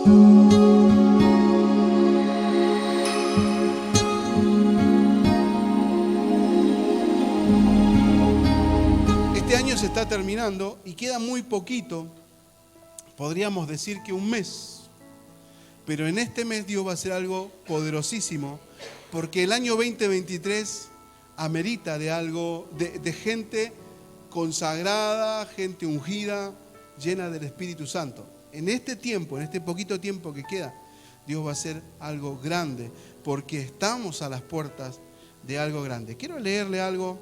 Este año se está terminando y queda muy poquito, podríamos decir que un mes. Pero en este mes Dios va a hacer algo poderosísimo, porque el año 2023 amerita de algo, de gente consagrada, gente ungida, llena del Espíritu Santo. En este tiempo, en este poquito tiempo que queda, Dios va a hacer algo grande, porque estamos a las puertas de algo grande. Quiero leerle algo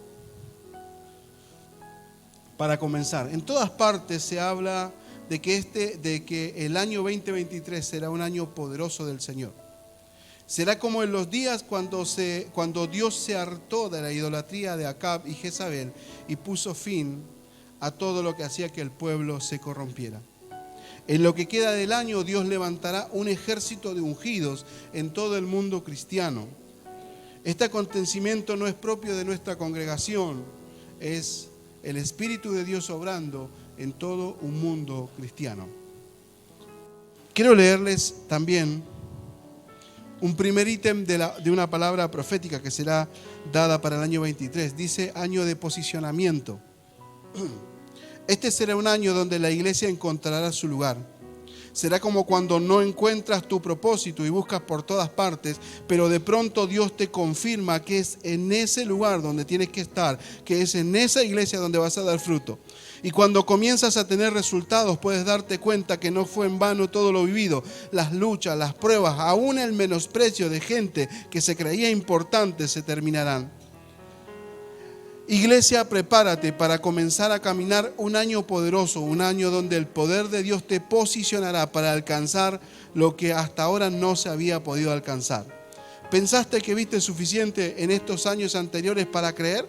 para comenzar. En todas partes se habla de que el año 2023 será un año poderoso del Señor. Será como en los días cuando Dios se hartó de la idolatría de Acab y Jezabel y puso fin a todo lo que hacía que el pueblo se corrompiera. En lo que queda del año, Dios levantará un ejército de ungidos en todo el mundo cristiano. Este acontecimiento no es propio de nuestra congregación, es el Espíritu de Dios obrando en todo un mundo cristiano. Quiero leerles también un primer ítem de una palabra profética que será dada para el año 23. Dice año de posicionamiento. Este será un año donde la iglesia encontrará su lugar. Será como cuando no encuentras tu propósito y buscas por todas partes, pero de pronto Dios te confirma que es en ese lugar donde tienes que estar, que es en esa iglesia donde vas a dar fruto. Y cuando comienzas a tener resultados, puedes darte cuenta que no fue en vano todo lo vivido, las luchas, las pruebas, aún el menosprecio de gente que se creía importante se terminarán. Iglesia, prepárate para comenzar a caminar un año poderoso, un año donde el poder de Dios te posicionará para alcanzar lo que hasta ahora no se había podido alcanzar. ¿Pensaste que viste suficiente en estos años anteriores para creer?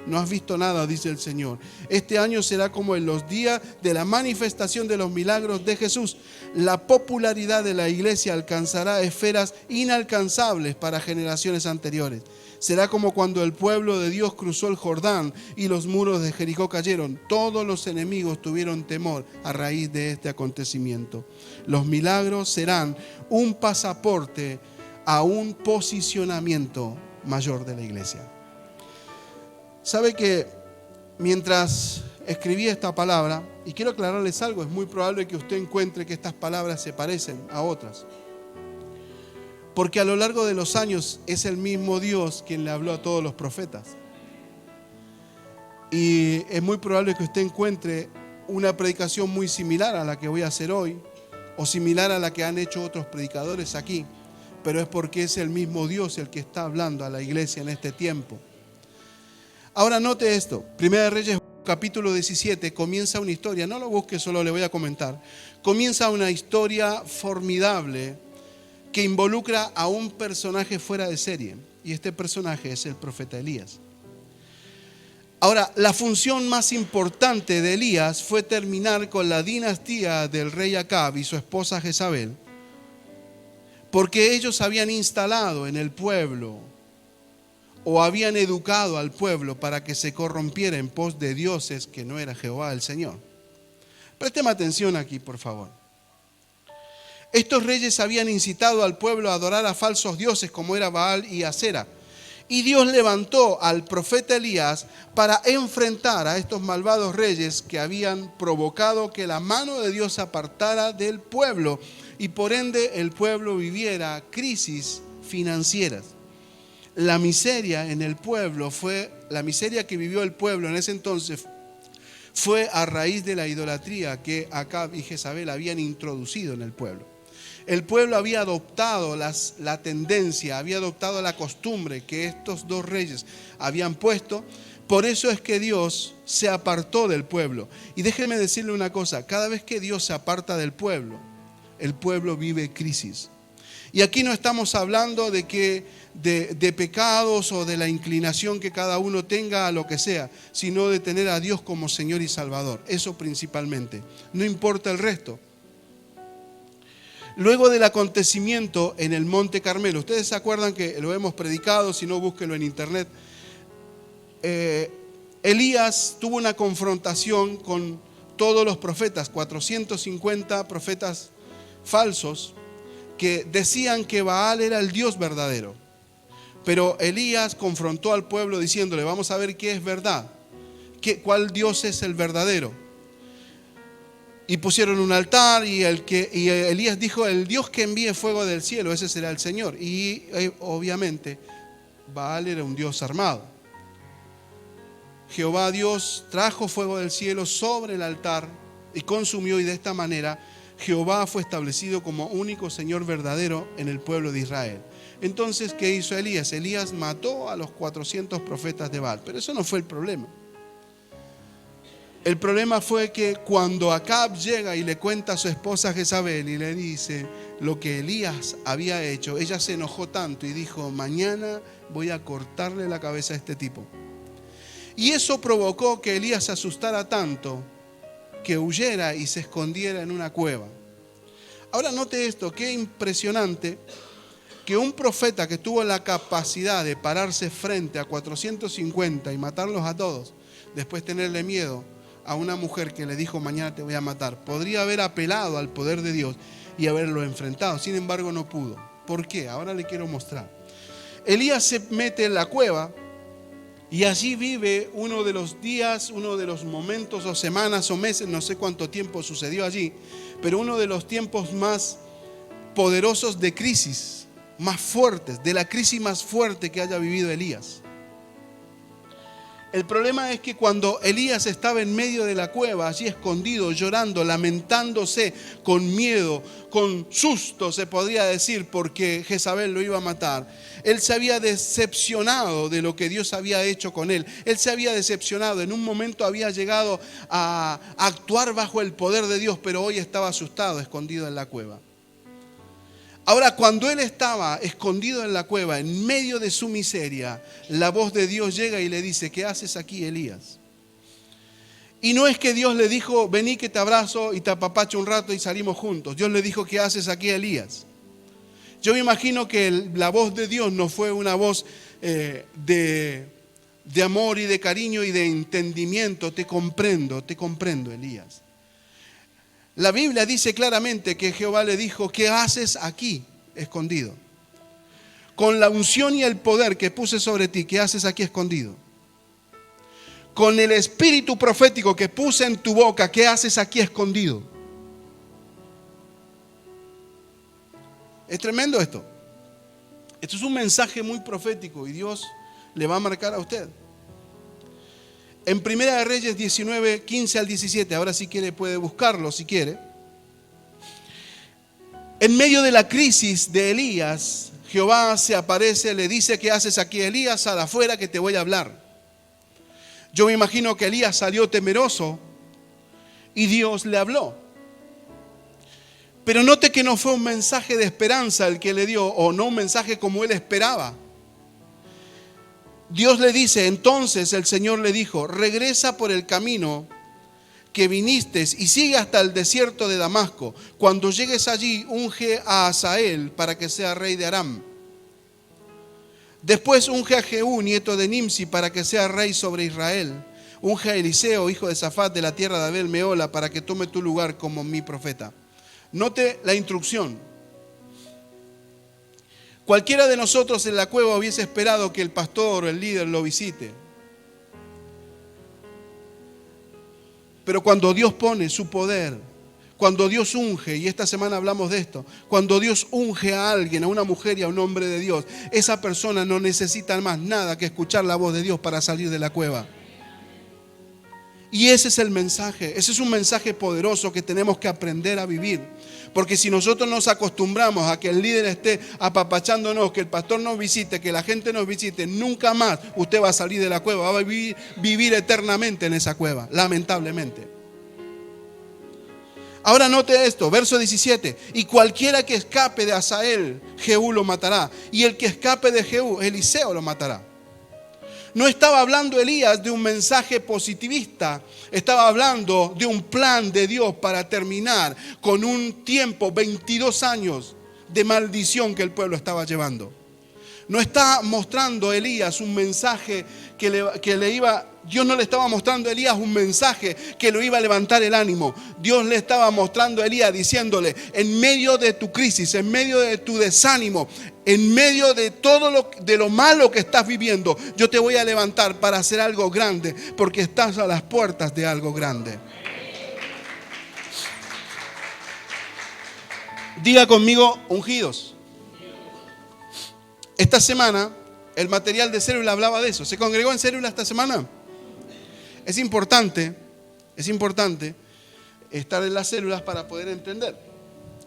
No has visto nada, dice el Señor. Este año será como en los días de la manifestación de los milagros de Jesús. La popularidad de la iglesia alcanzará esferas inalcanzables para generaciones anteriores. Será como cuando el pueblo de Dios cruzó el Jordán y los muros de Jericó cayeron. Todos los enemigos tuvieron temor a raíz de este acontecimiento. Los milagros serán un pasaporte a un posicionamiento mayor de la iglesia. Sabe que mientras escribí esta palabra, y quiero aclararles algo, es muy probable que usted encuentre que estas palabras se parecen a otras. Porque a lo largo de los años es el mismo Dios quien le habló a todos los profetas. Y es muy probable que usted encuentre una predicación muy similar a la que voy a hacer hoy, o similar a la que han hecho otros predicadores aquí. Pero es porque es el mismo Dios el que está hablando a la iglesia en este tiempo. Ahora note esto, Primera de Reyes capítulo 17 comienza una historia, no lo busque, solo le voy a comentar. Comienza una historia formidable que involucra a un personaje fuera de serie, y este personaje es el profeta Elías. Ahora, la función más importante de Elías fue terminar con la dinastía del rey Acab y su esposa Jezabel, porque ellos habían instalado en el pueblo o habían educado al pueblo para que se corrompiera en pos de dioses que no era Jehová el Señor. Présteme atención aquí, por favor. Estos reyes habían incitado al pueblo a adorar a falsos dioses como era Baal y Asera. Y Dios levantó al profeta Elías para enfrentar a estos malvados reyes que habían provocado que la mano de Dios se apartara del pueblo y por ende el pueblo viviera crisis financieras. La miseria en el pueblo la miseria que vivió el pueblo en ese entonces fue a raíz de la idolatría que Acab y Jezabel habían introducido en el pueblo. El pueblo había adoptado la tendencia, había adoptado la costumbre que estos dos reyes habían puesto. Por eso es que Dios se apartó del pueblo. Y déjeme decirle una cosa, cada vez que Dios se aparta del pueblo, el pueblo vive crisis. Y aquí no estamos hablando de pecados o de la inclinación que cada uno tenga a lo que sea, sino de tener a Dios como Señor y Salvador. Eso principalmente. No importa el resto. Luego del acontecimiento en el Monte Carmelo, ustedes se acuerdan que lo hemos predicado, si no búsquenlo en internet. Elías tuvo una confrontación con todos los profetas, 450 profetas falsos que decían que Baal era el Dios verdadero. Pero Elías confrontó al pueblo diciéndole, vamos a ver qué es verdad, cuál Dios es el verdadero. Y pusieron un altar y Elías dijo, el Dios que envíe fuego del cielo, ese será el Señor. Y obviamente Baal era un Dios armado. Jehová Dios trajo fuego del cielo sobre el altar y consumió, y de esta manera Jehová fue establecido como único Señor verdadero en el pueblo de Israel. Entonces, ¿qué hizo Elías? Elías mató a los 400 profetas de Baal, pero eso no fue el problema. El problema fue que cuando Acab llega y le cuenta a su esposa Jezabel y le dice lo que Elías había hecho, ella se enojó tanto y dijo, mañana voy a cortarle la cabeza a este tipo. Y eso provocó que Elías se asustara tanto que huyera y se escondiera en una cueva. Ahora note esto, qué impresionante que un profeta que tuvo la capacidad de pararse frente a 450 y matarlos a todos, después tenerle miedo a una mujer que le dijo mañana te voy a matar, podría haber apelado al poder de Dios y haberlo enfrentado. Sin embargo no pudo. ¿Por qué? Ahora le quiero mostrar. Elías se mete en la cueva y allí vive uno de los días, uno de los momentos o semanas o meses, no sé cuánto tiempo sucedió allí, pero uno de los tiempos más poderosos de crisis, más fuertes, de la crisis más fuerte que haya vivido Elías. El problema es que cuando Elías estaba en medio de la cueva, allí escondido, llorando, lamentándose, con miedo, con susto, se podría decir, porque Jezabel lo iba a matar, él se había decepcionado de lo que Dios había hecho con él. Él se había decepcionado, en un momento había llegado a actuar bajo el poder de Dios, pero hoy estaba asustado, escondido en la cueva. Ahora, cuando él estaba escondido en la cueva, en medio de su miseria, la voz de Dios llega y le dice, ¿qué haces aquí, Elías? Y no es que Dios le dijo, vení que te abrazo y te apapacho un rato y salimos juntos. Dios le dijo, ¿qué haces aquí, Elías? Yo me imagino que la voz de Dios no fue una voz de amor y de cariño y de entendimiento. Te comprendo, Elías. La Biblia dice claramente que Jehová le dijo, ¿qué haces aquí escondido? Con la unción y el poder que puse sobre ti, ¿qué haces aquí escondido? Con el espíritu profético que puse en tu boca, ¿qué haces aquí escondido? Es tremendo esto. Esto es un mensaje muy profético y Dios le va a marcar a usted. En Primera de Reyes 19, 15 al 17, ahora si quiere puede buscarlo si quiere. En medio de la crisis de Elías, Jehová se aparece, le dice, ¿qué haces aquí, Elías? Sal afuera que te voy a hablar. Yo me imagino que Elías salió temeroso y Dios le habló. Pero note que no fue un mensaje de esperanza el que le dio, o no un mensaje como él esperaba. Dios le dice, entonces el Señor le dijo, regresa por el camino que viniste y sigue hasta el desierto de Damasco. Cuando llegues allí, unge a Hazael para que sea rey de Aram. Después unge a Jehú, nieto de Nimsi, para que sea rey sobre Israel. Unge a Eliseo, hijo de Safat, de la tierra de Abel Meola, para que tome tu lugar como mi profeta. Note la instrucción. Cualquiera de nosotros en la cueva hubiese esperado que el pastor o el líder lo visite. Pero cuando Dios pone su poder, cuando Dios unge, y esta semana hablamos de esto, cuando Dios unge a alguien, a una mujer y a un hombre de Dios, esa persona no necesita más nada que escuchar la voz de Dios para salir de la cueva. Y ese es el mensaje, ese es un mensaje poderoso que tenemos que aprender a vivir. Porque si nosotros nos acostumbramos a que el líder esté apapachándonos, que el pastor nos visite, que la gente nos visite, nunca más usted va a salir de la cueva, va a vivir eternamente en esa cueva, lamentablemente. Ahora note esto, verso 17, y cualquiera que escape de Hazael, Jehú lo matará, y el que escape de Jehú, Eliseo lo matará. No estaba hablando Elías de un mensaje positivista, estaba hablando de un plan de Dios para terminar con un tiempo, 22 años de maldición que el pueblo estaba llevando. No está mostrando Elías un mensaje Dios no le estaba mostrando a Elías un mensaje que lo iba a levantar el ánimo. Dios le estaba mostrando a Elías diciéndole, en medio de tu crisis, en medio de tu desánimo, en medio de todo lo malo que estás viviendo, yo te voy a levantar para hacer algo grande, porque estás a las puertas de algo grande. Diga conmigo, ungidos. Esta semana, el material de célula hablaba de eso. ¿Se congregó en célula esta semana? Es importante estar en las células para poder entender.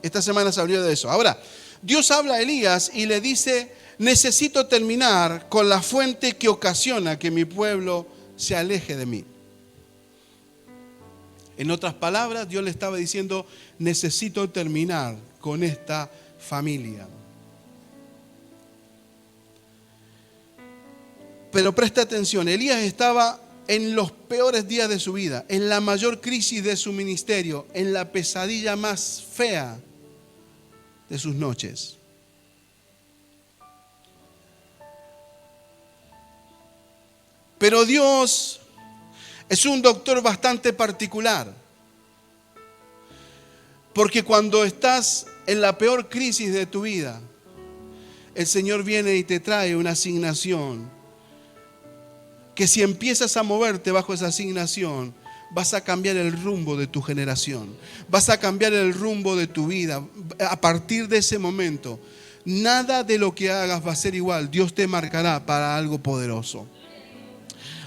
Esta semana se habló de eso. Ahora, Dios habla a Elías y le dice, necesito terminar con la fuente que ocasiona que mi pueblo se aleje de mí. En otras palabras, Dios le estaba diciendo, necesito terminar con esta familia. Pero presta atención, Elías estaba en los peores días de su vida, en la mayor crisis de su ministerio, en la pesadilla más fea de sus noches. Pero Dios es un doctor bastante particular, porque cuando estás en la peor crisis de tu vida, el Señor viene y te trae una asignación que si empiezas a moverte bajo esa asignación, vas a cambiar el rumbo de tu generación, vas a cambiar el rumbo de tu vida. A partir de ese momento, nada de lo que hagas va a ser igual. Dios te marcará para algo poderoso.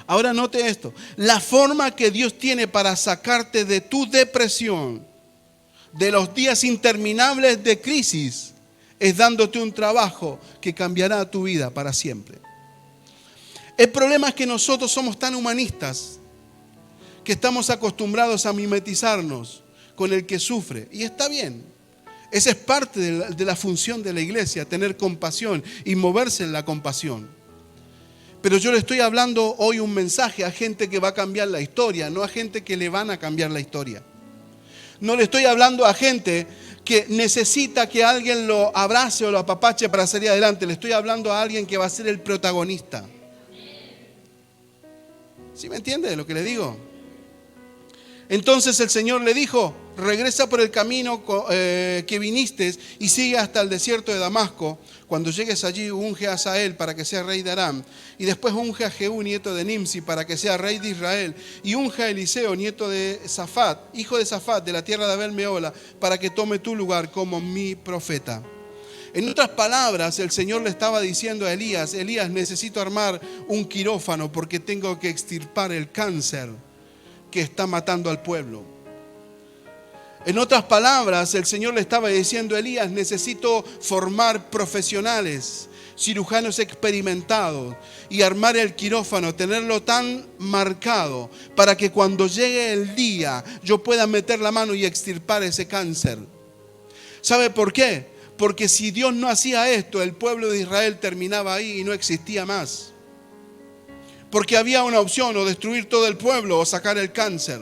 Ahora note esto, la forma que Dios tiene para sacarte de tu depresión, de los días interminables de crisis, es dándote un trabajo que cambiará tu vida para siempre. El problema es que nosotros somos tan humanistas que estamos acostumbrados a mimetizarnos con el que sufre. Y está bien. Esa es parte de la función de la iglesia, tener compasión y moverse en la compasión. Pero yo le estoy hablando hoy un mensaje a gente que va a cambiar la historia, no a gente que le van a cambiar la historia. No le estoy hablando a gente que necesita que alguien lo abrace o lo apapache para salir adelante. Le estoy hablando a alguien que va a ser el protagonista. ¿Sí me entiende lo que le digo? Entonces el Señor le dijo, regresa por el camino que viniste y sigue hasta el desierto de Damasco. Cuando llegues allí, unge a Asael para que sea rey de Aram. Y después unge a Jehú, nieto de Nimsi, para que sea rey de Israel. Y unge a Eliseo, nieto de Safat, hijo de Safat, de la tierra de Abel Meola, para que tome tu lugar como mi profeta. En otras palabras, el Señor le estaba diciendo a Elías, Elías, necesito armar un quirófano porque tengo que extirpar el cáncer que está matando al pueblo. En otras palabras, el Señor le estaba diciendo a Elías, necesito formar profesionales, cirujanos experimentados y armar el quirófano, tenerlo tan marcado para que cuando llegue el día yo pueda meter la mano y extirpar ese cáncer. ¿Sabe por qué? Porque si Dios no hacía esto, el pueblo de Israel terminaba ahí y no existía más. Porque había una opción, o destruir todo el pueblo o sacar el cáncer.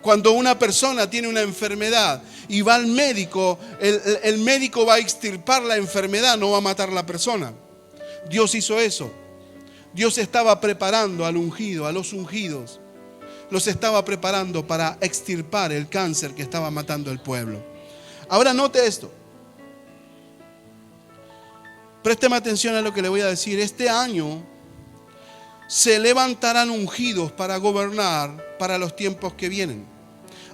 Cuando una persona tiene una enfermedad y va al médico, el médico va a extirpar la enfermedad, no va a matar a la persona. Dios hizo eso. Dios estaba preparando al ungido, a los ungidos. Los estaba preparando para extirpar el cáncer que estaba matando al pueblo. Ahora note esto. Présteme atención a lo que le voy a decir. Este año se levantarán ungidos para gobernar para los tiempos que vienen.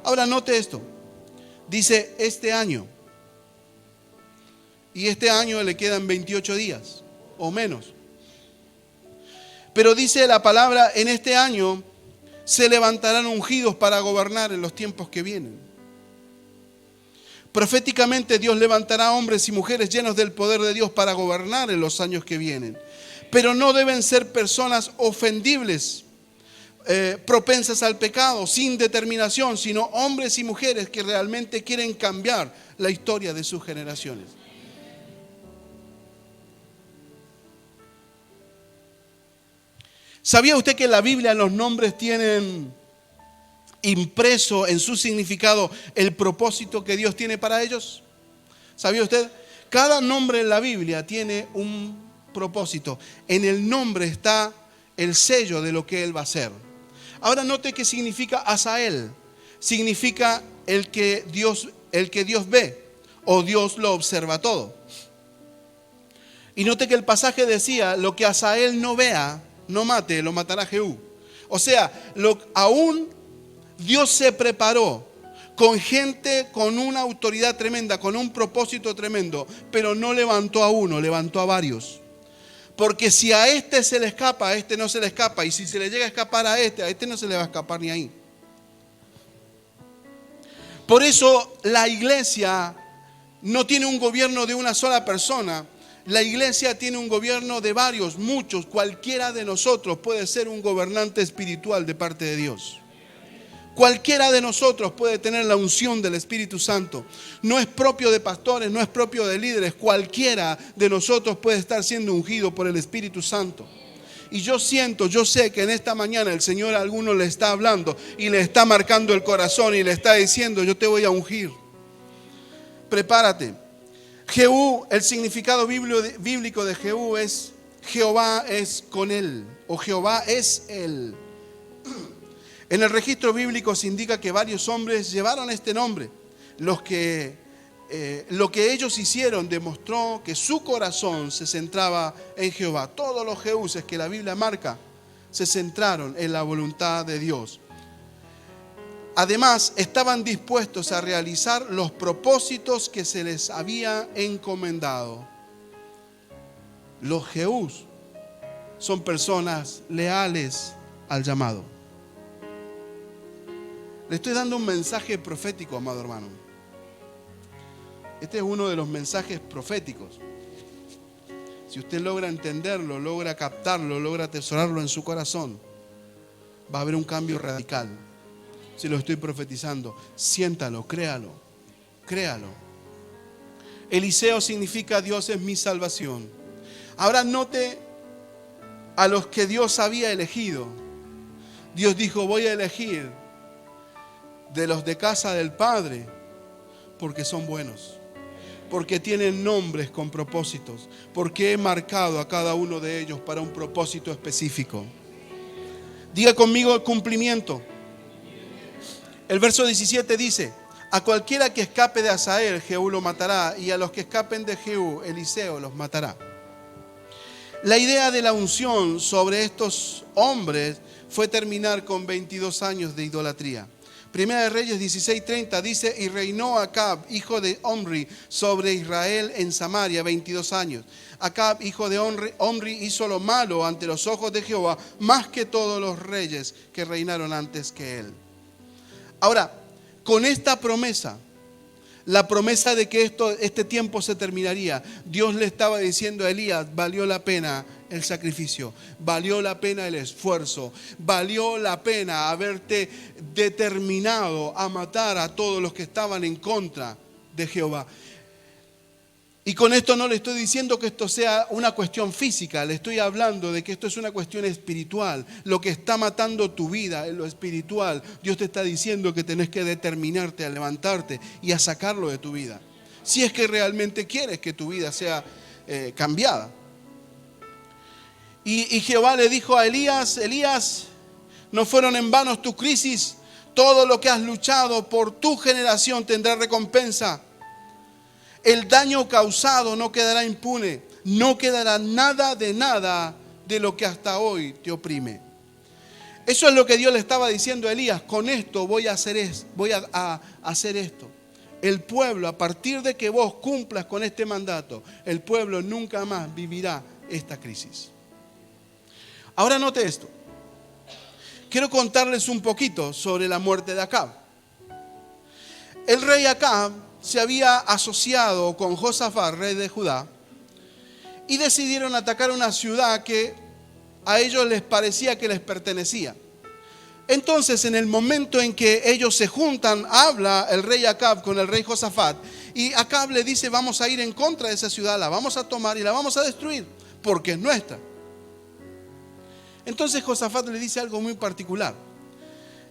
Ahora note esto. Dice este año. Y este año le quedan 28 días o menos. Pero dice la palabra, en este año se levantarán ungidos para gobernar en los tiempos que vienen. Proféticamente Dios levantará hombres y mujeres llenos del poder de Dios para gobernar en los años que vienen. Pero no deben ser personas ofendibles, propensas al pecado, sin determinación, sino hombres y mujeres que realmente quieren cambiar la historia de sus generaciones. ¿Sabía usted que en la Biblia los nombres tienen impreso en su significado el propósito que Dios tiene para ellos? ¿Sabía usted? Cada nombre en la Biblia tiene un propósito. En el nombre está el sello de lo que Él va a hacer. Ahora note qué significa Asael. Significa el que Dios ve, o Dios lo observa todo. Y note que el pasaje decía, lo que Asael no vea, no mate, lo matará Jehú. O sea, aún Dios se preparó con gente con una autoridad tremenda, con un propósito tremendo, pero no levantó a uno, levantó a varios. Porque si a este se le escapa, a este no se le escapa. Y si se le llega a escapar a este no se le va a escapar ni ahí. Por eso la iglesia no tiene un gobierno de una sola persona. La iglesia tiene un gobierno de varios, muchos. Cualquiera de nosotros puede ser un gobernante espiritual de parte de Dios. Cualquiera de nosotros puede tener la unción del Espíritu Santo. No es propio de pastores, no es propio de líderes. Cualquiera de nosotros puede estar siendo ungido por el Espíritu Santo. Y yo sé que en esta mañana el Señor a alguno le está hablando y le está marcando el corazón y le está diciendo, yo te voy a ungir. Prepárate. Jehú, el significado bíblico de Jehú es Jehová es con él, o Jehová es él. En el registro bíblico se indica que varios hombres llevaron este nombre. Lo que ellos hicieron demostró que su corazón se centraba en Jehová. Todos los Jehúses que la Biblia marca se centraron en la voluntad de Dios. Además, estaban dispuestos a realizar los propósitos que se les había encomendado. Los Jehús son personas leales al llamado. Le estoy dando un mensaje profético, amado hermano. Este es uno de los mensajes proféticos. Si usted logra entenderlo, logra captarlo, logra atesorarlo en su corazón, va a haber un cambio radical. Si lo estoy profetizando, siéntalo, créalo. Eliseo significa Dios es mi salvación. Ahora note a los que Dios había elegido. Dios dijo, voy a elegir de los de casa del Padre porque son buenos, porque tienen nombres con propósitos, porque he marcado a cada uno de ellos para un propósito específico. Diga conmigo el cumplimiento. El verso 17 dice, a cualquiera que escape de Asael, Jehú lo matará, y a los que escapen de Jehú, Eliseo los matará. La idea de la unción sobre estos hombres fue terminar con 22 años de idolatría. Primera de Reyes 16:30 dice, y reinó Acab, hijo de Omri, sobre Israel en Samaria 22 años. Acab, hijo de Omri, hizo lo malo ante los ojos de Jehová, más que todos los reyes que reinaron antes que él. Ahora, con esta promesa, la promesa de que este tiempo se terminaría, Dios le estaba diciendo a Elías, valió la pena el sacrificio, valió la pena el esfuerzo, valió la pena haberte determinado a matar a todos los que estaban en contra de Jehová. Y con esto no le estoy diciendo que esto sea una cuestión física, le estoy hablando de que esto es una cuestión espiritual. Lo que está matando tu vida en lo espiritual, Dios te está diciendo que tenés que determinarte a levantarte y a sacarlo de tu vida. Si es que realmente quieres que tu vida sea cambiada. Y Jehová le dijo a Elías, Elías, no fueron en vano tus crisis, todo lo que has luchado por tu generación tendrá recompensa. El daño causado no quedará impune, no quedará nada de lo que hasta hoy te oprime. Eso es lo que Dios le estaba diciendo a Elías, con esto voy a hacer esto. El pueblo, a partir de que vos cumplas con este mandato, el pueblo nunca más vivirá esta crisis. Ahora note esto. Quiero contarles un poquito sobre la muerte de Acab. El rey Acab se había asociado con Josafat, rey de Judá, y decidieron atacar una ciudad que a ellos les parecía que les pertenecía. Entonces, en el momento en que ellos se juntan, habla el rey Acab con el rey Josafat, y Acab le dice, vamos a ir en contra de esa ciudad, la vamos a tomar y la vamos a destruir, porque es nuestra. Entonces Josafat le dice algo muy particular.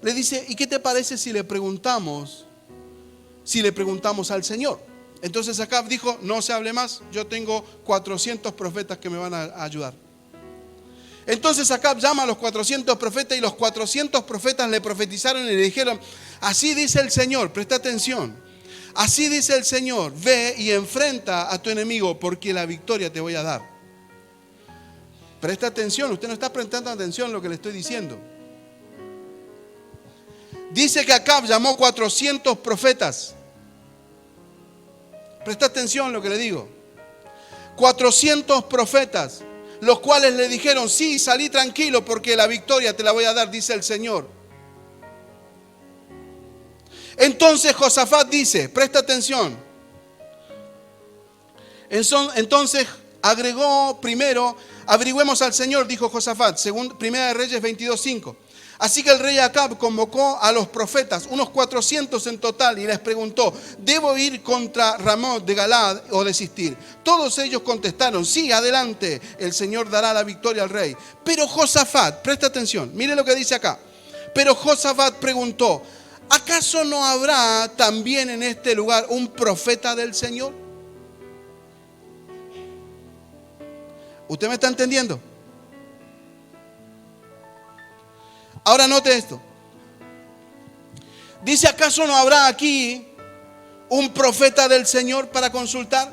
Le dice, ¿y qué te parece si le preguntamos al Señor? Entonces Acab dijo, no se hable más, yo tengo 400 profetas que me van a ayudar. Entonces Acab llama a los 400 profetas y los 400 profetas le profetizaron y le dijeron, así dice el Señor, presta atención, así dice el Señor, ve y enfrenta a tu enemigo porque la victoria te voy a dar. Presta atención, usted no está prestando atención a lo que le estoy diciendo. Dice que Acab llamó 400 profetas. Presta atención a lo que le digo. 400 profetas, los cuales le dijeron, sí, salí tranquilo porque la victoria te la voy a dar, dice el Señor. Entonces Josafat dice, presta atención. Entonces agregó primero, averigüemos al Señor, dijo Josafat, según Primera de Reyes 22:5. Así que el rey Acab convocó a los profetas, unos 400 en total, y les preguntó, ¿debo ir contra Ramot de Galaad o desistir? Todos ellos contestaron, sí, adelante, el Señor dará la victoria al rey. Pero Josafat, presta atención, mire lo que dice acá. Pero Josafat preguntó, ¿acaso no habrá también en este lugar un profeta del Señor? ¿Usted me está entendiendo? Ahora note esto. Dice, ¿acaso no habrá aquí un profeta del Señor para consultar?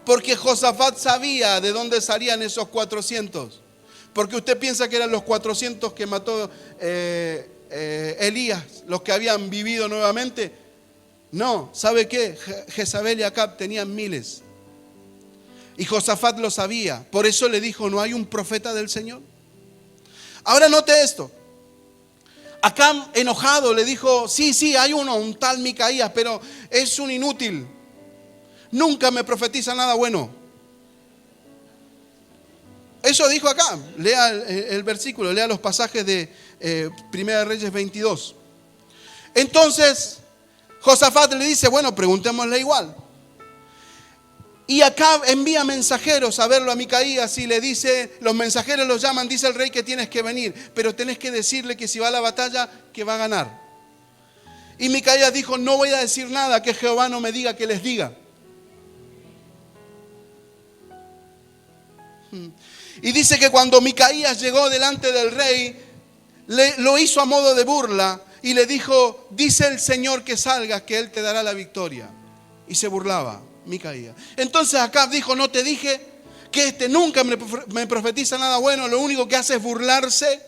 Porque Josafat sabía de dónde salían esos 400. Porque usted piensa que eran los 400 que mató Elías, los que habían vivido nuevamente. No, ¿sabe qué? Jezabel y Acab tenían miles. Y Josafat lo sabía. Por eso le dijo, ¿no hay un profeta del Señor? Ahora note esto. Acab, enojado, le dijo, sí, hay uno, un tal Micaías, pero es un inútil. Nunca me profetiza nada bueno. Eso dijo Acab. Lea el versículo, lea los pasajes de Primera de Reyes 22. Entonces, Josafat le dice, bueno, preguntémosle igual. Y Acab envía mensajeros a verlo a Micaías y le dice, los mensajeros los llaman, dice el rey que tienes que venir, pero tenés que decirle que si va a la batalla, que va a ganar. Y Micaías dijo, no voy a decir nada que Jehová no me diga que les diga. Y dice que cuando Micaías llegó delante del rey, lo hizo a modo de burla y le dijo, dice el Señor que salgas, que Él te dará la victoria. Y se burlaba Micaías. Entonces Acab dijo, no te dije que este nunca me profetiza nada bueno, lo único que hace es burlarse.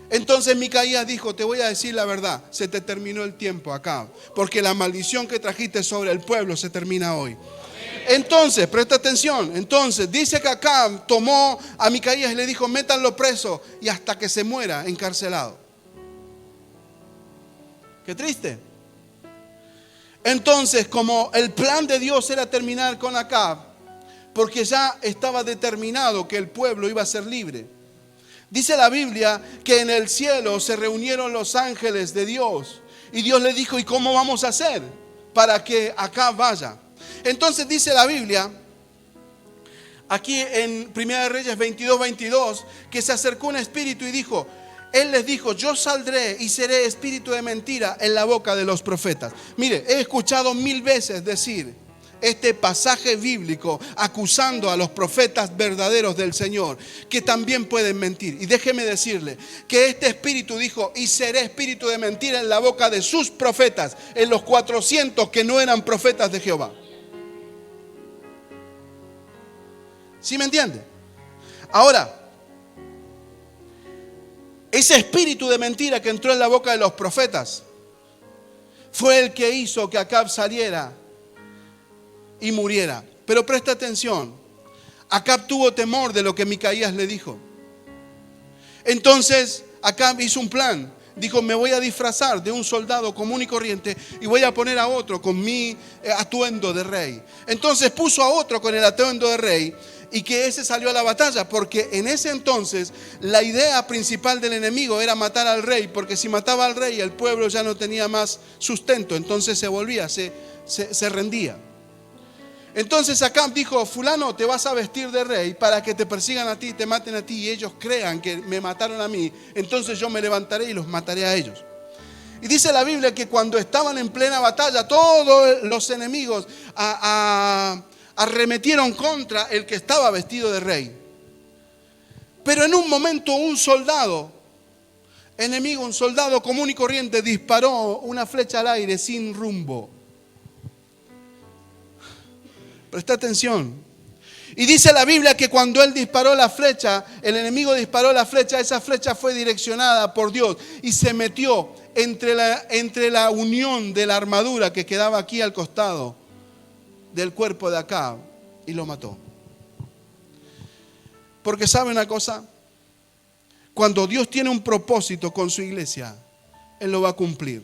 Entonces Micaías dijo, te voy a decir la verdad, se te terminó el tiempo, Acab, porque la maldición que trajiste sobre el pueblo se termina hoy. Entonces, presta atención, entonces dice que Acab tomó a Micaías y le dijo, métanlo preso y hasta que se muera encarcelado. Qué triste. Entonces, como el plan de Dios era terminar con Acab, porque ya estaba determinado que el pueblo iba a ser libre, dice la Biblia que en el cielo se reunieron los ángeles de Dios y Dios le dijo, ¿y cómo vamos a hacer para que Acab vaya? Entonces dice la Biblia, aquí en Primera de Reyes 22:22, que se acercó un espíritu y dijo, Él les dijo, yo saldré y seré espíritu de mentira en la boca de los profetas. Mire, he escuchado 1000 veces decir este pasaje bíblico acusando a los profetas verdaderos del Señor, que también pueden mentir. Y déjeme decirle que este espíritu dijo, y seré espíritu de mentira en la boca de sus profetas, en los 400 que no eran profetas de Jehová. ¿Sí me entiende? Ahora, ese espíritu de mentira que entró en la boca de los profetas fue el que hizo que Acab saliera y muriera. Pero presta atención, Acab tuvo temor de lo que Micaías le dijo. Entonces Acab hizo un plan. Dijo, me voy a disfrazar de un soldado común y corriente y voy a poner a otro con mi atuendo de rey. Entonces puso a otro con el atuendo de rey y que ese salió a la batalla, porque en ese entonces la idea principal del enemigo era matar al rey, porque si mataba al rey el pueblo ya no tenía más sustento, entonces se volvía, se rendía. Entonces Acab dijo, fulano, te vas a vestir de rey para que te persigan a ti, te maten a ti y ellos crean que me mataron a mí, entonces yo me levantaré y los mataré a ellos. Y dice la Biblia que cuando estaban en plena batalla, todos los enemigos arremetieron contra el que estaba vestido de rey. Pero en un momento un soldado enemigo, un soldado común y corriente, disparó una flecha al aire sin rumbo. Presta atención. Y dice la Biblia que cuando él disparó la flecha, el enemigo disparó la flecha, esa flecha fue direccionada por Dios y se metió entre la unión de la armadura que quedaba aquí al costado del cuerpo de Acab y lo mató. Porque ¿sabe una cosa? Cuando Dios tiene un propósito con su iglesia, Él lo va a cumplir.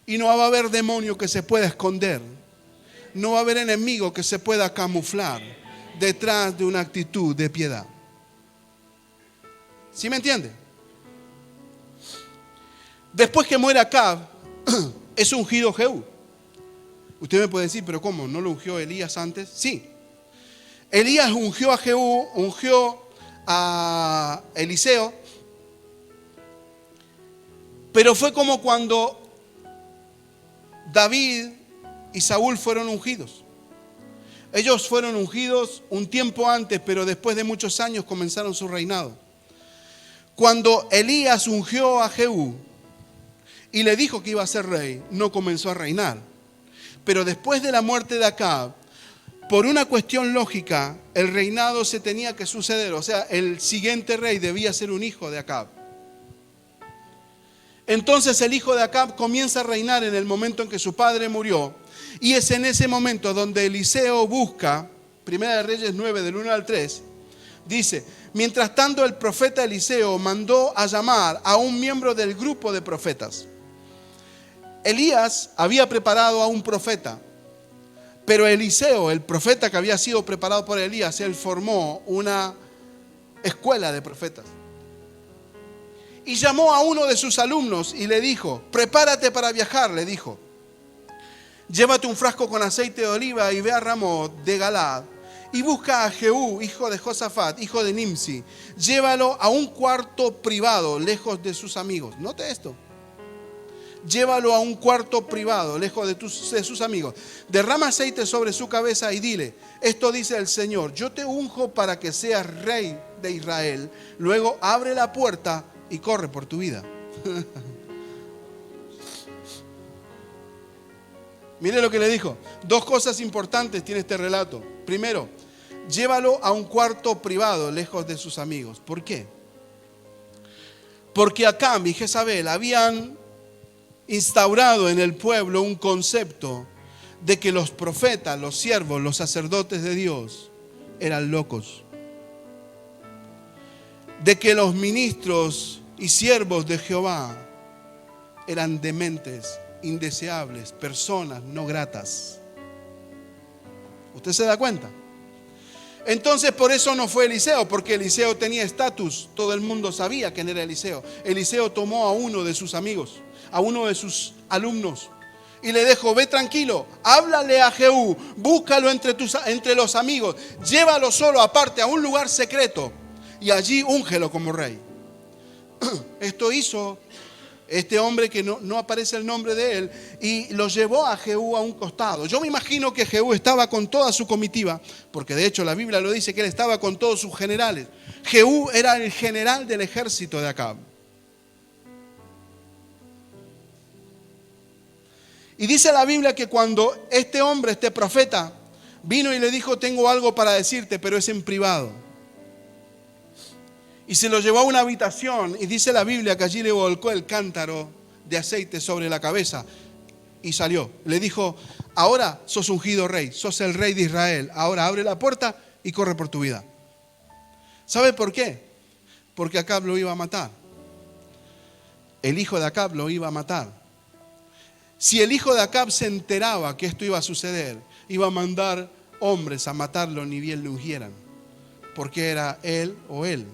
Y no va a haber demonio que se pueda esconder. No va a haber enemigo que se pueda camuflar detrás de una actitud de piedad. ¿Sí me entiende? Después que muere Acab, es ungido Jehú. Usted me puede decir, pero ¿cómo? ¿No lo ungió Elías antes? Sí. Elías ungió a Jehú, ungió a Eliseo, pero fue como cuando David y Saúl fueron ungidos. Ellos fueron ungidos un tiempo antes, pero después de muchos años comenzaron su reinado. Cuando Elías ungió a Jehú y le dijo que iba a ser rey, no comenzó a reinar. Pero después de la muerte de Acab, por una cuestión lógica, el reinado se tenía que suceder. O sea, el siguiente rey debía ser un hijo de Acab. Entonces el hijo de Acab comienza a reinar en el momento en que su padre murió. Y es en ese momento donde Eliseo busca, Primera de Reyes 9, del 1 al 3, dice: mientras tanto el profeta Eliseo mandó a llamar a un miembro del grupo de profetas. Elías había preparado a un profeta, pero Eliseo, el profeta que había sido preparado por Elías, él formó una escuela de profetas. Y llamó a uno de sus alumnos y le dijo: prepárate para viajar, le dijo. Llévate un frasco con aceite de oliva y ve a Ramot de Galaad y busca a Jehú, hijo de Josafat, hijo de Nimsi. Llévalo a un cuarto privado, lejos de sus amigos. Note esto. Llévalo a un cuarto privado, lejos de sus amigos. Derrama aceite sobre su cabeza y dile: esto dice el Señor, yo te unjo para que seas rey de Israel. Luego abre la puerta y corre por tu vida. Mire lo que le dijo. Dos cosas importantes tiene este relato. Primero, llévalo a un cuarto privado, lejos de sus amigos. ¿Por qué? Porque Acab y Jezabel habían instaurado en el pueblo un concepto de que los profetas, los siervos, los sacerdotes de Dios eran locos. De que los ministros y siervos de Jehová eran dementes, indeseables, personas no gratas. ¿Usted se da cuenta? Entonces por eso no fue Eliseo, porque Eliseo tenía estatus, todo el mundo sabía quién era Eliseo. Eliseo tomó a uno de sus amigos, a uno de sus alumnos, y le dijo: ve tranquilo, háblale a Jehú, búscalo entre los amigos, llévalo solo aparte a un lugar secreto y allí úngelo como rey. Esto hizo este hombre que no aparece el nombre de él, y lo llevó a Jehú a un costado. Yo me imagino que Jehú estaba con toda su comitiva, porque de hecho la Biblia lo dice que él estaba con todos sus generales. Jehú era el general del ejército de Acab. Y dice la Biblia que cuando este hombre, este profeta, vino y le dijo: tengo algo para decirte, pero es en privado. Y se lo llevó a una habitación, y dice la Biblia que allí le volcó el cántaro de aceite sobre la cabeza y salió. Le dijo: ahora sos ungido rey, sos el rey de Israel. Ahora abre la puerta y corre por tu vida. ¿Sabe por qué? Porque Acab lo iba a matar. El hijo de Acab lo iba a matar. Si el hijo de Acab se enteraba que esto iba a suceder, iba a mandar hombres a matarlo ni bien le ungieran, porque era él o él.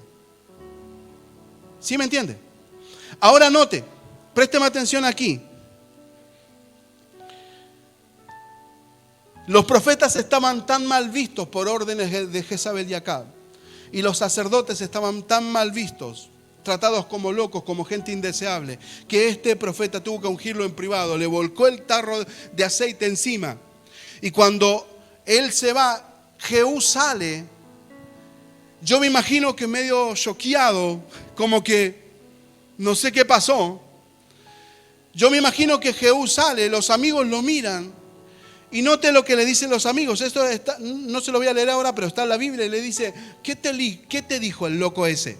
¿Sí me entiende? Ahora note, présteme atención aquí. Los profetas estaban tan mal vistos por órdenes de Jezabel y Acab, y los sacerdotes estaban tan mal vistos tratados como locos, como gente indeseable, que este profeta tuvo que ungirlo en privado, le volcó el tarro de aceite encima. Y cuando él se va, Jehú sale. Yo me imagino que medio choqueado, como que no sé qué pasó. Yo me imagino que Jehú sale, los amigos lo miran y note lo que le dicen los amigos. Esto está, no se lo voy a leer ahora, pero está en la Biblia y le dice, ¿qué te dijo el loco ese?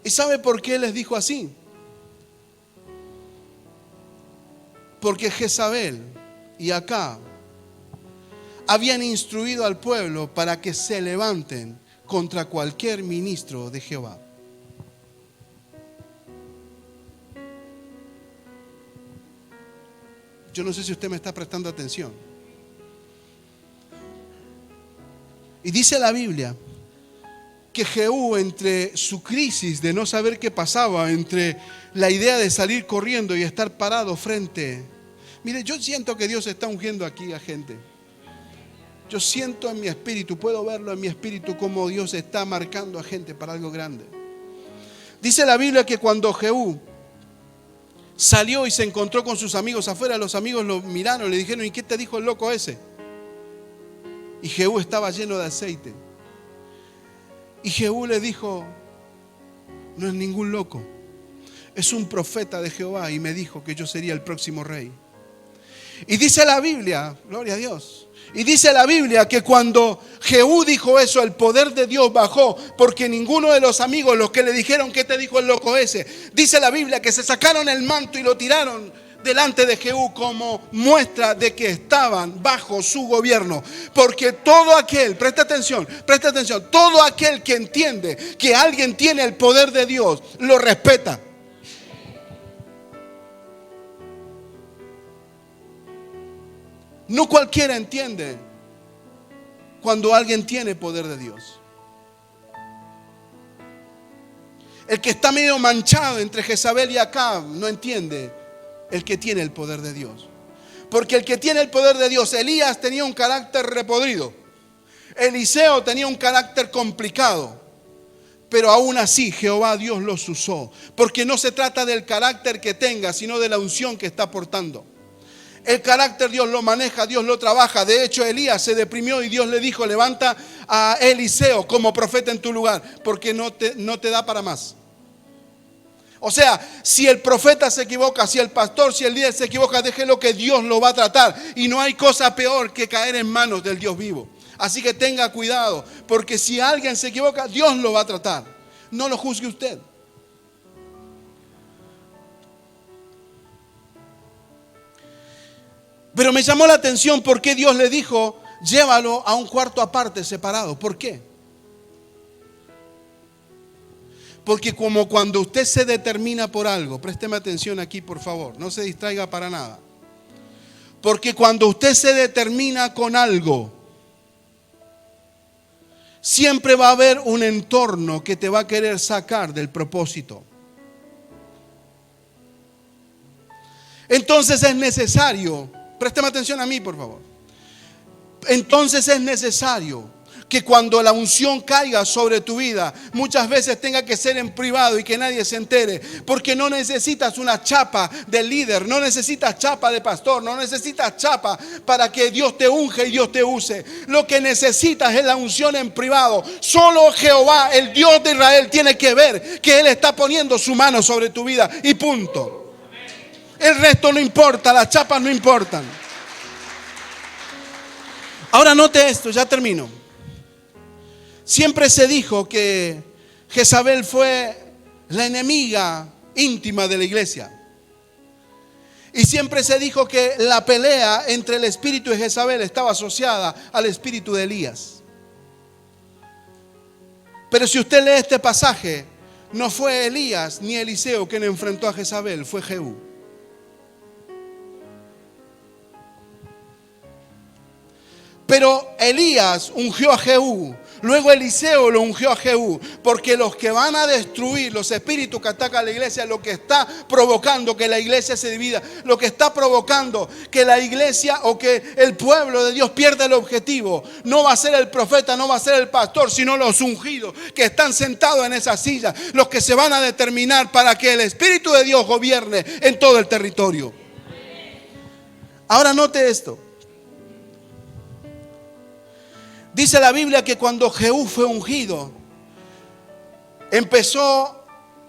¿Y sabe por qué les dijo así? Porque Jezabel y Acab habían instruido al pueblo para que se levanten contra cualquier ministro de Jehová. Yo no sé si usted me está prestando atención. Y dice la Biblia que Jehú, entre su crisis de no saber qué pasaba, entre la idea de salir corriendo y estar parado frente. Mire, yo siento que Dios está ungiendo aquí a gente. Yo siento en mi espíritu, puedo verlo en mi espíritu, cómo Dios está marcando a gente para algo grande. Dice la Biblia que cuando Jehú salió y se encontró con sus amigos afuera, los amigos lo miraron, le dijeron, ¿y qué te dijo el loco ese? Y Jehú estaba lleno de aceite. Y Jehú le dijo, no es ningún loco, es un profeta de Jehová y me dijo que yo sería el próximo rey. Y dice la Biblia, gloria a Dios, y dice la Biblia que cuando Jehú dijo eso, el poder de Dios bajó, porque ninguno de los amigos, los que le dijeron, ¿qué te dijo el loco ese? Dice la Biblia que se sacaron el manto y lo tiraron delante de Jehú como muestra de que estaban bajo su gobierno. Porque todo aquel, presta atención, todo aquel que entiende que alguien tiene el poder de Dios, lo respeta. No cualquiera entiende cuando alguien tiene poder de Dios. El que está medio manchado entre Jezabel y Acab no entiende el que tiene el poder de Dios. Porque el que tiene el poder de Dios, Elías tenía un carácter repodrido, Eliseo tenía un carácter complicado, pero aún así Jehová Dios los usó. Porque no se trata del carácter que tenga, sino de la unción que está portando. El carácter Dios lo maneja, Dios lo trabaja. De hecho, Elías se deprimió y Dios le dijo, levanta a Eliseo como profeta en tu lugar, porque no te da para más. O sea, si el profeta se equivoca, si el pastor, si el líder se equivoca, déjelo que Dios lo va a tratar. Y no hay cosa peor que caer en manos del Dios vivo. Así que tenga cuidado, porque si alguien se equivoca, Dios lo va a tratar. No lo juzgue usted. Pero me llamó la atención por qué Dios le dijo, llévalo a un cuarto aparte, separado. ¿Por qué? Porque como cuando usted se determina por algo, présteme atención aquí por favor, no se distraiga para nada. Porque cuando usted se determina con algo, siempre va a haber un entorno que te va a querer sacar del propósito. Entonces es necesario, présteme atención a mí por favor. Entonces es necesario que cuando la unción caiga sobre tu vida, muchas veces tenga que ser en privado y que nadie se entere, porque no necesitas una chapa de líder, no necesitas chapa de pastor, no necesitas chapa para que Dios te unja y Dios te use. Lo que necesitas es la unción en privado. Solo Jehová, el Dios de Israel, tiene que ver que Él está poniendo su mano sobre tu vida y punto. El resto no importa, las chapas no importan. Ahora note esto, ya termino. Siempre se dijo que Jezabel fue la enemiga íntima de la iglesia. Y siempre se dijo que la pelea entre el espíritu de Jezabel estaba asociada al espíritu de Elías. Pero si usted lee este pasaje, no fue Elías ni Eliseo quien enfrentó a Jezabel, fue Jehú. Pero Elías ungió a Jehú Luego Eliseo lo ungió a Jehú, porque los que van a destruir, los espíritus que atacan a la iglesia, lo que está provocando que la iglesia se divida, lo que está provocando que la iglesia o que el pueblo de Dios pierda el objetivo, no va a ser el profeta, no va a ser el pastor, sino los ungidos que están sentados en esa silla, los que se van a determinar para que el Espíritu de Dios gobierne en todo el territorio. Ahora note esto. Dice la Biblia que cuando Jehú fue ungido, empezó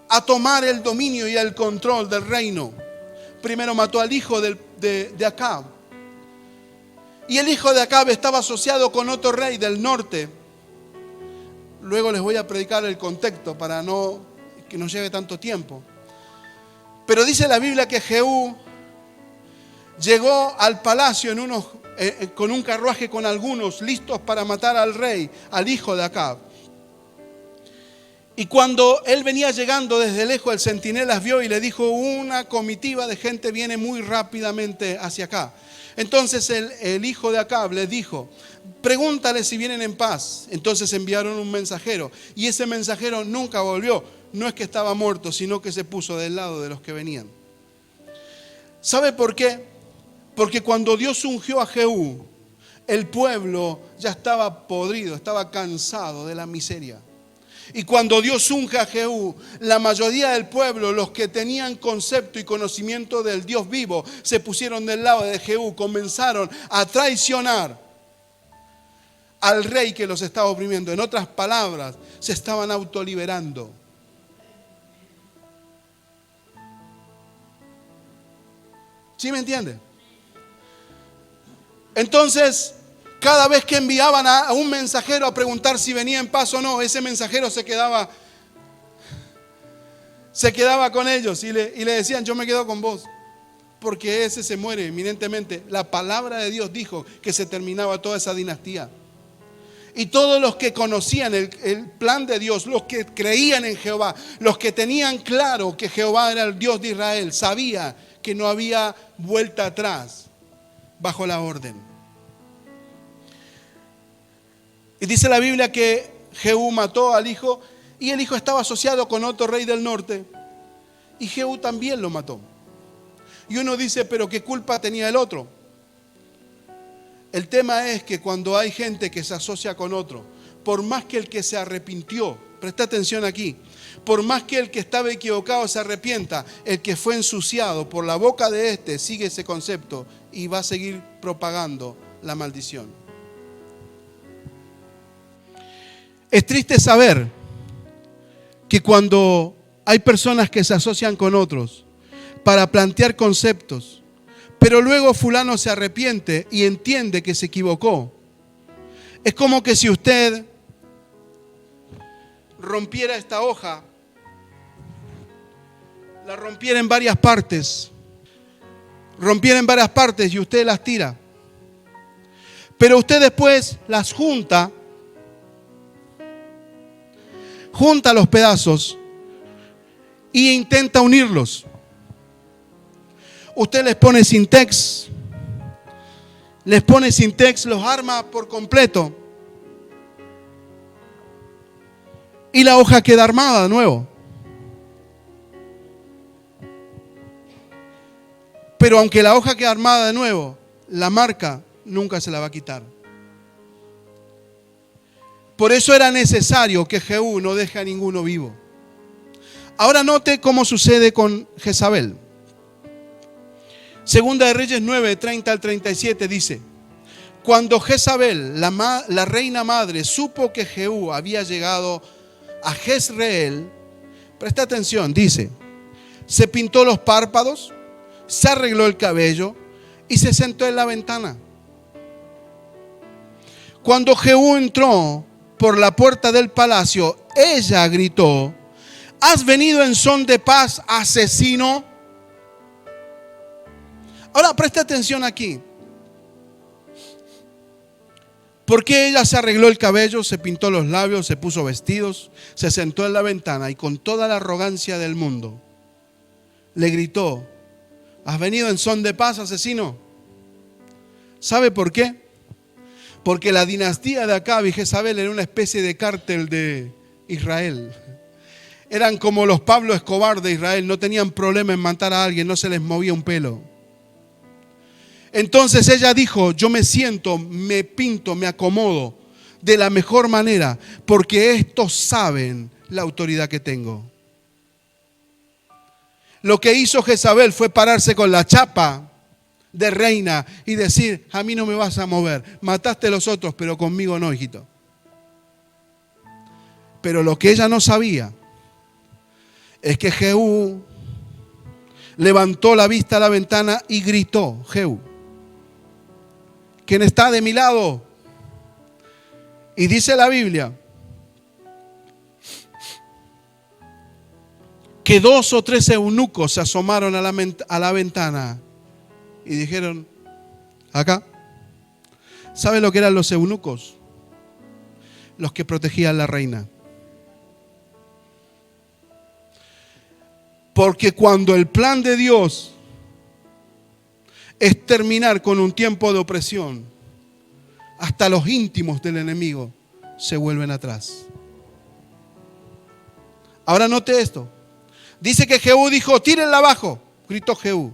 a tomar el dominio y el control del reino. Primero mató al hijo de Acab. Y el hijo de Acab estaba asociado con otro rey del norte. Luego les voy a predicar el contexto para que no lleve tanto tiempo. Pero dice la Biblia que Jehú llegó al palacio con un carruaje con algunos listos para matar al rey, al hijo de Acab. Y cuando él venía llegando desde lejos, el centinela vio y le dijo: una comitiva de gente viene muy rápidamente hacia acá. Entonces el hijo de Acab les dijo: pregúntale si vienen en paz. Entonces enviaron un mensajero y ese mensajero nunca volvió. No es que estaba muerto, sino que se puso del lado de los que venían. ¿Sabe por qué? Porque cuando Dios ungió a Jehú, el pueblo ya estaba podrido, estaba cansado de la miseria. Y cuando Dios unge a Jehú, la mayoría del pueblo, los que tenían concepto y conocimiento del Dios vivo, se pusieron del lado de Jehú, comenzaron a traicionar al rey que los estaba oprimiendo. En otras palabras, se estaban autoliberando. ¿Sí me entiende? Entonces, cada vez que enviaban a un mensajero a preguntar si venía en paz o no, ese mensajero se quedaba con ellos y le decían: yo me quedo con vos, porque ese se muere inminentemente. La palabra de Dios dijo que se terminaba toda esa dinastía. Y todos los que conocían el plan de Dios, los que creían en Jehová, los que tenían claro que Jehová era el Dios de Israel, sabía que no había vuelta atrás bajo la orden. Y dice la Biblia que Jehú mató al hijo y el hijo estaba asociado con otro rey del norte y Jehú también lo mató. Y uno dice: pero ¿qué culpa tenía el otro? El tema es que cuando hay gente que se asocia con otro, por más que el que se arrepintió, presta atención aquí, por más que el que estaba equivocado se arrepienta, el que fue ensuciado por la boca de este sigue ese concepto y va a seguir propagando la maldición. Es triste saber que cuando hay personas que se asocian con otros para plantear conceptos, pero luego fulano se arrepiente y entiende que se equivocó, es como que si usted rompiera esta hoja, la rompiera en varias partes y usted las tira. Pero usted después las junta los pedazos e intenta unirlos. Usted les pone Sintex, los arma por completo y la hoja queda armada de nuevo. Pero aunque la hoja quede armada de nuevo, la marca nunca se la va a quitar. Por eso era necesario que Jehú no deje a ninguno vivo. Ahora note cómo sucede con Jezabel. Segunda de Reyes 9, 30 al 37 dice: cuando Jezabel, la reina madre, supo que Jehú había llegado a Jezreel, presta atención, dice: se pintó los párpados, se arregló el cabello y se sentó en la ventana. Cuando Jehú entró por la puerta del palacio, ella gritó: ¿has venido en son de paz, asesino? Ahora presta atención aquí. ¿Por qué ella se arregló el cabello, se pintó los labios, se puso vestidos, se sentó en la ventana y con toda la arrogancia del mundo le gritó: ¿has venido en son de paz, asesino? ¿Sabe por qué? Porque la dinastía de Acab y Jezabel era una especie de cártel de Israel. Eran como los Pablo Escobar de Israel, no tenían problema en matar a alguien, no se les movía un pelo. Entonces ella dijo, yo me siento, me pinto, me acomodo de la mejor manera, porque estos saben la autoridad que tengo. Lo que hizo Jezabel fue pararse con la chapa de reina y decir, a mí no me vas a mover, mataste a los otros, pero conmigo no, hijito. Pero lo que ella no sabía es que Jehú levantó la vista a la ventana y gritó, Jehú, ¿quién está de mi lado? Y dice la Biblia que 2 o 3 eunucos se asomaron a la ventana y dijeron, acá. ¿Sabe lo que eran los eunucos? Los que protegían a la reina. Porque cuando el plan de Dios es terminar con un tiempo de opresión, hasta los íntimos del enemigo se vuelven atrás. Ahora note esto. Dice que Jehú dijo, tírenla abajo, gritó Jehú.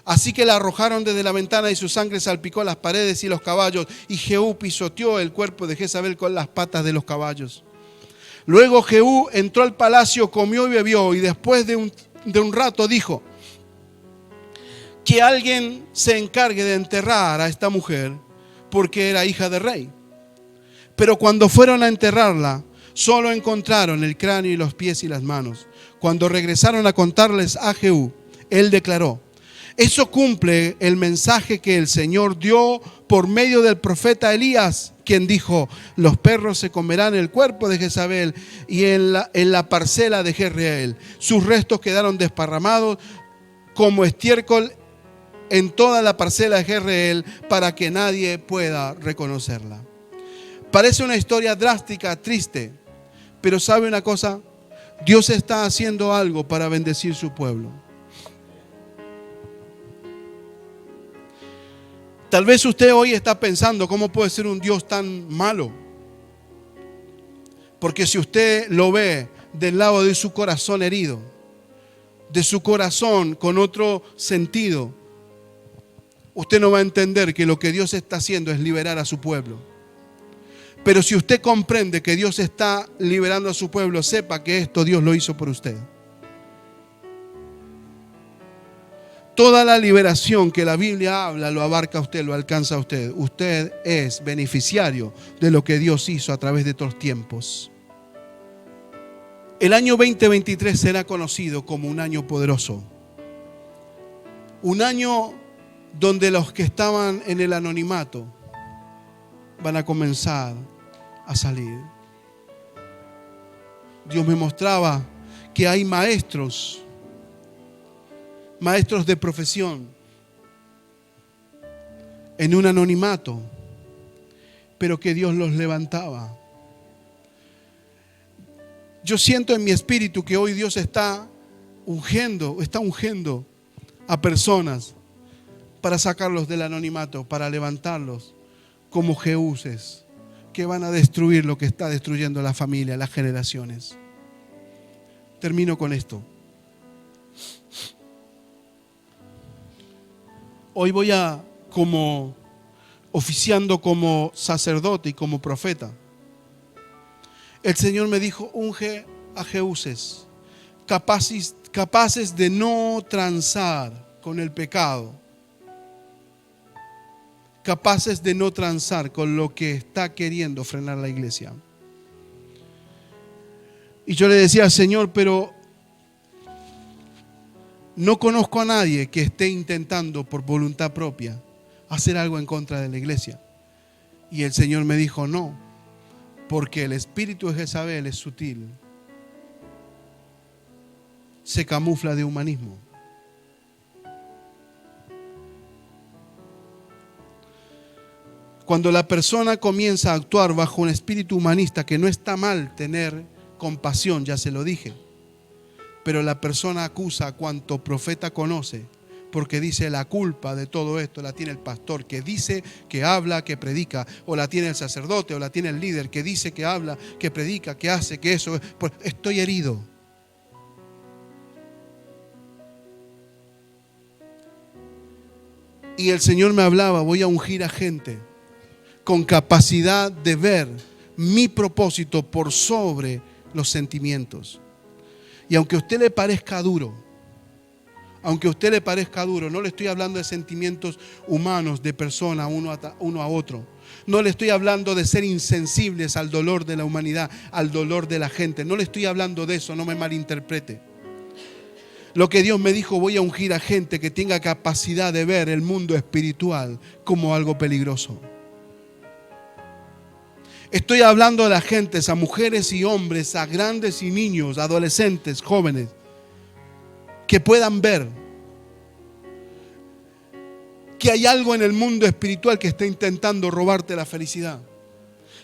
Así que la arrojaron desde la ventana y su sangre salpicó las paredes y los caballos. Y Jehú pisoteó el cuerpo de Jezabel con las patas de los caballos. Luego Jehú entró al palacio, comió y bebió, y después de un rato dijo, que alguien se encargue de enterrar a esta mujer, porque era hija de rey. Pero cuando fueron a enterrarla, solo encontraron el cráneo y los pies y las manos. Cuando regresaron a contarles a Jehú, él declaró, eso cumple el mensaje que el Señor dio por medio del profeta Elías, quien dijo, los perros se comerán el cuerpo de Jezabel y en la parcela de Jezreel. Sus restos quedaron desparramados como estiércol en toda la parcela de Jezreel para que nadie pueda reconocerla. Parece una historia drástica, triste, pero ¿sabe una cosa? Dios está haciendo algo para bendecir su pueblo. Tal vez usted hoy está pensando, ¿cómo puede ser un Dios tan malo? Porque si usted lo ve del lado de su corazón herido, de su corazón con otro sentido, usted no va a entender que lo que Dios está haciendo es liberar a su pueblo. Pero si usted comprende que Dios está liberando a su pueblo, sepa que esto Dios lo hizo por usted. Toda la liberación que la Biblia habla lo abarca a usted, lo alcanza a usted. Usted es beneficiario de lo que Dios hizo a través de estos tiempos. El año 2023 será conocido como un año poderoso. Un año donde los que estaban en el anonimato van a comenzar a salir. Dios me mostraba que hay maestros de profesión en un anonimato, pero que Dios los levantaba. Yo siento en mi espíritu que hoy Dios está ungiendo a personas para sacarlos del anonimato, para levantarlos como Jehúses que van a destruir lo que está destruyendo la familia, las generaciones. Termino con esto. Hoy voy oficiando como sacerdote y como profeta. El Señor me dijo, unge a Jehúses, capaces de no transar con el pecado, capaces de no transar con lo que está queriendo frenar la iglesia. Y yo le decía, Señor, pero no conozco a nadie que esté intentando por voluntad propia hacer algo en contra de la iglesia. Y el Señor me dijo, no, porque el espíritu de Jezabel es sutil. Se camufla de humanismo. Cuando la persona comienza a actuar bajo un espíritu humanista, que no está mal tener compasión, ya se lo dije, pero la persona acusa a cuanto profeta conoce, porque dice la culpa de todo esto la tiene el pastor que dice, que habla, que predica, o la tiene el sacerdote, o la tiene el líder que dice, que habla, que predica, que hace, que eso. Estoy herido. Y el Señor me hablaba, voy a ungir a gente con capacidad de ver mi propósito por sobre los sentimientos. Y aunque a usted le parezca duro, no le estoy hablando de sentimientos humanos, de persona uno a otro. No le estoy hablando de ser insensibles al dolor de la humanidad, al dolor de la gente. No le estoy hablando de eso, no me malinterprete. Lo que Dios me dijo, voy a ungir a gente que tenga capacidad de ver el mundo espiritual como algo peligroso. Estoy hablando a la gente, a mujeres y hombres, a grandes y niños, adolescentes, jóvenes, que puedan ver que hay algo en el mundo espiritual que está intentando robarte la felicidad.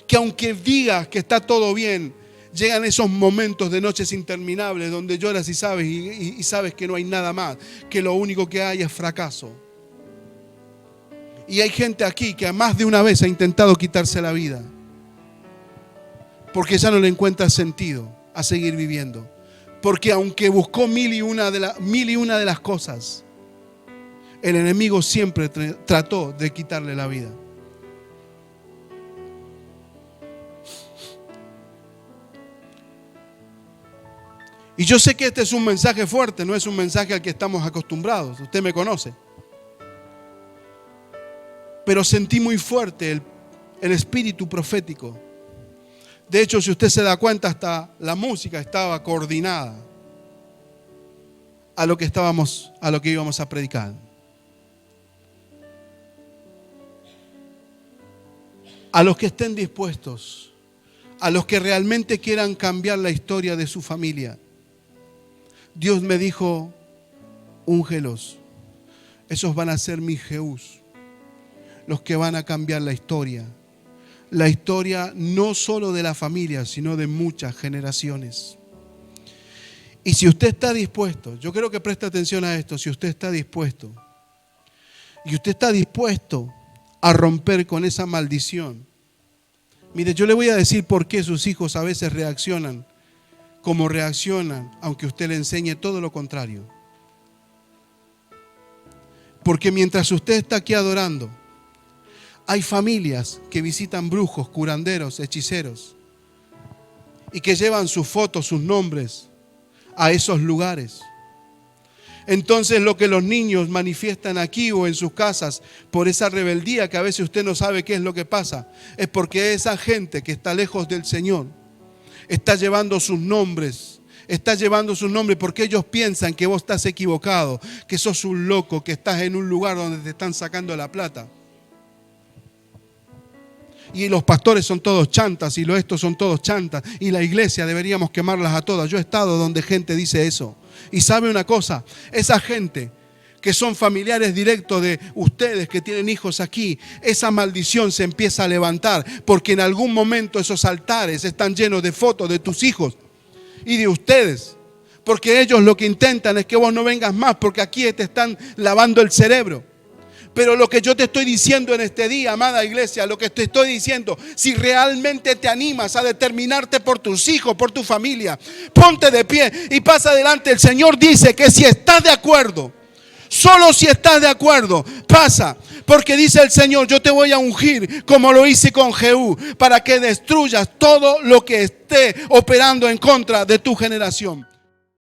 Que aunque digas que está todo bien, llegan esos momentos de noches interminables donde lloras y sabes que no hay nada más, que lo único que hay es fracaso. Y hay gente aquí que más de una vez ha intentado quitarse la vida porque ya no le encuentra sentido a seguir viviendo. Porque aunque buscó mil y una de las cosas, el enemigo siempre trató de quitarle la vida. Y yo sé que este es un mensaje fuerte, no es un mensaje al que estamos acostumbrados. Usted me conoce. Pero sentí muy fuerte el espíritu profético. De hecho, si usted se da cuenta, hasta la música estaba coordinada a lo que íbamos a predicar. A los que estén dispuestos, a los que realmente quieran cambiar la historia de su familia, Dios me dijo, úngelos. Esos van a ser mis Jehús, los que van a cambiar la historia. La historia no solo de la familia, sino de muchas generaciones. Y si usted está dispuesto, yo quiero que preste atención a esto, si usted está dispuesto, y usted está dispuesto a romper con esa maldición. Mire, yo le voy a decir por qué sus hijos a veces reaccionan como reaccionan, aunque usted le enseñe todo lo contrario. Porque mientras usted está aquí adorando, hay familias que visitan brujos, curanderos, hechiceros y que llevan sus fotos, sus nombres a esos lugares. Entonces lo que los niños manifiestan aquí o en sus casas por esa rebeldía que a veces usted no sabe qué es lo que pasa, es porque esa gente que está lejos del Señor está llevando sus nombres porque ellos piensan que vos estás equivocado, que sos un loco, que estás en un lugar donde te están sacando la plata. Y los pastores son todos chantas y estos son todos chantas y la iglesia deberíamos quemarlas a todas. Yo he estado donde gente dice eso. Y sabe una cosa, esa gente que son familiares directos de ustedes que tienen hijos aquí, esa maldición se empieza a levantar porque en algún momento esos altares están llenos de fotos de tus hijos y de ustedes. Porque ellos lo que intentan es que vos no vengas más porque aquí te están lavando el cerebro. Pero lo que yo te estoy diciendo en este día, amada iglesia, lo que te estoy diciendo, si realmente te animas a determinarte por tus hijos, por tu familia, ponte de pie y pasa adelante. El Señor dice que si estás de acuerdo, solo si estás de acuerdo, pasa. Porque dice el Señor, yo te voy a ungir como lo hice con Jehú, para que destruyas todo lo que esté operando en contra de tu generación.